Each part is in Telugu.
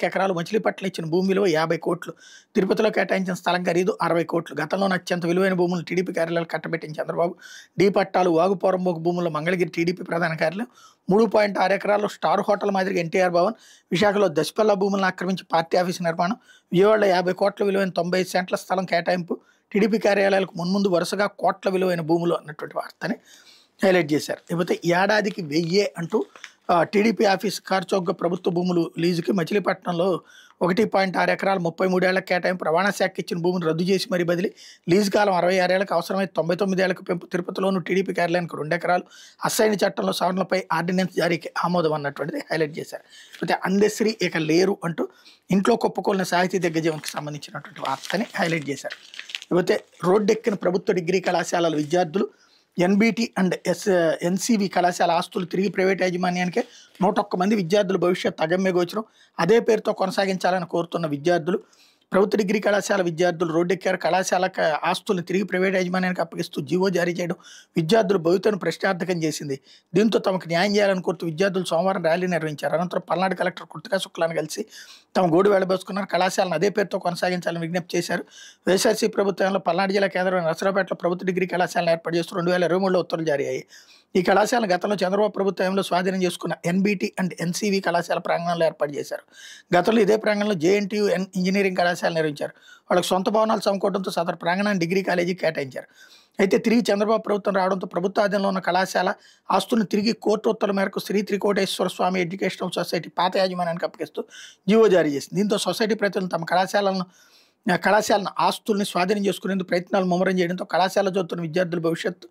ఎకరాలు మచిలీపట్నం ఇచ్చిన భూమి విలువ 50,00,00,000. తిరుపతిలో కేటాయించిన స్థలం ఖరీదు 60,00,00,000. గతంలోనే అత్యంత విలువైన భూములు టీడీపీ కార్యాలయాలు కట్టబెట్టిన చంద్రబాబు డి పట్టాలు వాగు పోరంబోకు భూముల్లో మంగళగిరి టీడీపీ ప్రధాన కార్యాలయం 3.6 ఎకరాల్లో స్టార్ హోటల్ మాదిరిగా ఎన్టీఆర్ భవన్, విశాఖలో దశపల్లా భూములను ఆక్రమించి పార్టీ ఆఫీసు నిర్మాణం, విజయవాడలో 50 కోట్ల విలువైన 95 సెంట్ల స్థలం కేటాయింపు, టీడీపీ కార్యాలయాలకు మున్ముందు వరుసగా కోట్ల విలువైన భూములు అన్నటువంటి వార్తని హైలైట్ చేశారు. లేకపోతే ఏడాదికి 1000 అంటూ టీడీపీ ఆఫీస్ కార్చౌక్గా ప్రభుత్వ భూములు లీజుకి మచిలీపట్నంలో 1.6 ఎకరాలు 33 ఏళ్లకు కేటాయింపు, రవాణా శాఖ ఇచ్చిన భూమిని రద్దు చేసి మరీ బదిలీ, లీజు కాలం 66 ఏళ్లకు అవసరమైతే 99 ఏళ్లకు పెంపు, తిరుపతిలోను టీడీపీ కార్యాలయానికి 2 ఎకరాలు, అసైన్ చట్టంలో సవరణలపై ఆర్డినెన్స్ జారీకి ఆమోదం అన్నటువంటిది హైలైట్ చేశారు. అయితే అందశ్రీ ఇక లేరు అంటూ ఇంట్లో కుప్పకూలిన సాహితీ దిగ్గజంకి సంబంధించినటువంటి వార్తని హైలైట్ చేశారు. లేకపోతే రోడ్డెక్కిన ప్రభుత్వ డిగ్రీ కళాశాలల విద్యార్థులు ఎన్బీటీ అండ్ ఎన్సీవీ కళాశాల ఆస్తులు తిరిగి ప్రైవేట్ యాజమాన్యానికే 101 మంది విద్యార్థుల భవిష్యత్ అగమ్య గోచరం, అదే పేరుతో కొనసాగించాలని కోరుతున్న విద్యార్థులు, ప్రభుత్వ డిగ్రీ కళాశాల విద్యార్థులు రోడ్డెక్కారు. కళాశాల ఆస్తులను తిరిగి ప్రైవేట్ యాజమాన్యానికి అప్పగిస్తూ జీవో జారీ చేయడం విద్యార్థుల భవితను ప్రశ్నార్థకం చేసింది. దీంతో తమకు న్యాయం చేయాలని కోరుతూ విద్యార్థులు సోమవారం ర్యాలీ నిర్వహించారు. అనంతరం పల్నాడు కలెక్టర్ కృతికా శుక్లాను కలిసి తమ గోడు వెళ్లబోసుకున్నారు. కళాశాలను అదే పేరుతో కొనసాగించాలని విజ్ఞప్తి చేశారు. వైఎస్ఆర్సీ ప్రభుత్వంలో పల్నాడు జిల్లా కేంద్రం నరసరావుపేటలో ప్రభుత్వ డిగ్రీ కళాశాలను ఏర్పాటు చేస్తూ 2023లో ఉత్తర్వులు జారీ అయ్యాయి. ఈ కళాశాలను గతంలో చంద్రబాబు ప్రభుత్వంలో స్వాధీనం చేసుకున్న ఎన్బీటీ అండ్ ఎన్సీవీ కళాశాల ప్రాంగణంలో ఏర్పాటు చేశారు. గతంలో ఇదే ప్రాంగణంలో జేఎన్టీయూ ఇంజనీరింగ్ కళాశాల నిర్వహించారు. వాళ్ళకి సొంత భవనాలు సమకూడడంతో సదరు ప్రాంగణాన్ని డిగ్రీ కాలేజీకి కేటాయించారు. అయితే తిరిగి చంద్రబాబు ప్రభుత్వం రావడంతో ప్రభుత్వ ఆధీనంలో ఉన్న కళాశాల ఆస్తులను తిరిగి కోర్టు ఉత్తర్వుల మేరకు శ్రీ త్రికోటేశ్వర స్వామి ఎడ్యుకేషనల్ సొసైటీ పాత యాజమాన్యానికి అప్పగిస్తూ జీవో జారీ చేసింది. దీంతో సొసైటీ ప్రతినిధులు తమ కళాశాలను ఆస్తుల్ని స్వాధీనం చేసుకునేందుకు ప్రయత్నాలు ముమ్మరం చేయడంతో కళాశాల చదువుతున్న విద్యార్థుల భవిష్యత్తు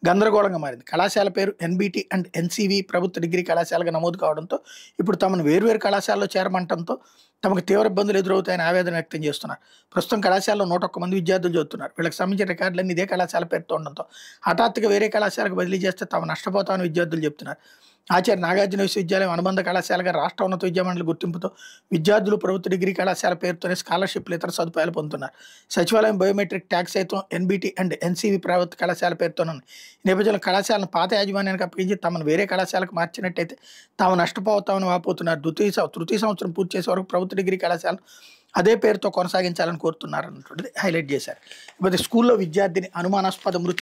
గందరగోళంగా మారింది. కళాశాల పేరు ఎన్బీటీ అండ్ ఎన్సీవీ ప్రభుత్వ డిగ్రీ కళాశాలగా నమోదు కావడంతో ఇప్పుడు తమను వేర్వేరు కళాశాలలో చేరమంటంతో తమకు తీవ్ర ఇబ్బందులు ఎదురవుతాయని ఆవేదన వ్యక్తం చేస్తున్నారు. ప్రస్తుతం కళాశాలలో 101 మంది విద్యార్థులు చదువుతున్నారు. వీళ్ళకి సంబంధించిన రికార్డులన్నీ ఇదే కళాశాల పేరుతో ఉండడంతో హఠాత్తుగా వేరే కళాశాలకు బదిలీ చేస్తే తాము నష్టపోతామని విద్యార్థులు చెప్తున్నారు. ఆచార్య నాగార్జున విశ్వవిద్యాలయం అనుబంధ కళాశాలగా రాష్ట్ర ఉన్నత విద్యామండలి గుర్తింపుతో విద్యార్థులు ప్రభుత్వ డిగ్రీ కళాశాల పేరుతోనే స్కాలర్షిప్లు ఇతర సదుపాయాలు పొందుతున్నారు. సచివాలయం బయోమెట్రిక్ ట్యాక్స్ సైతం ఎన్బీటీ అండ్ ఎన్సీవీ ప్రభుత్వ కళాశాల పేరుతోనే ఈ నేపథ్యంలో కళాశాలను పాత యాజమాన్యానికి అప్పగించి తమను వేరే కళాశాలకు మార్చినట్టయితే తాము నష్టపోతామని వాపోతున్నారు. తృతీయ సంవత్సరం పూర్తి చేసే వరకు ప్రభుత్వ డిగ్రీ కళాశాల అదే పేరుతో కొనసాగించాలని కోరుతున్నారు అన్నటువంటిది హైలైట్ చేశారు. ఇకపోతే స్కూల్లో విద్యార్థిని అనుమానాస్పద మృతి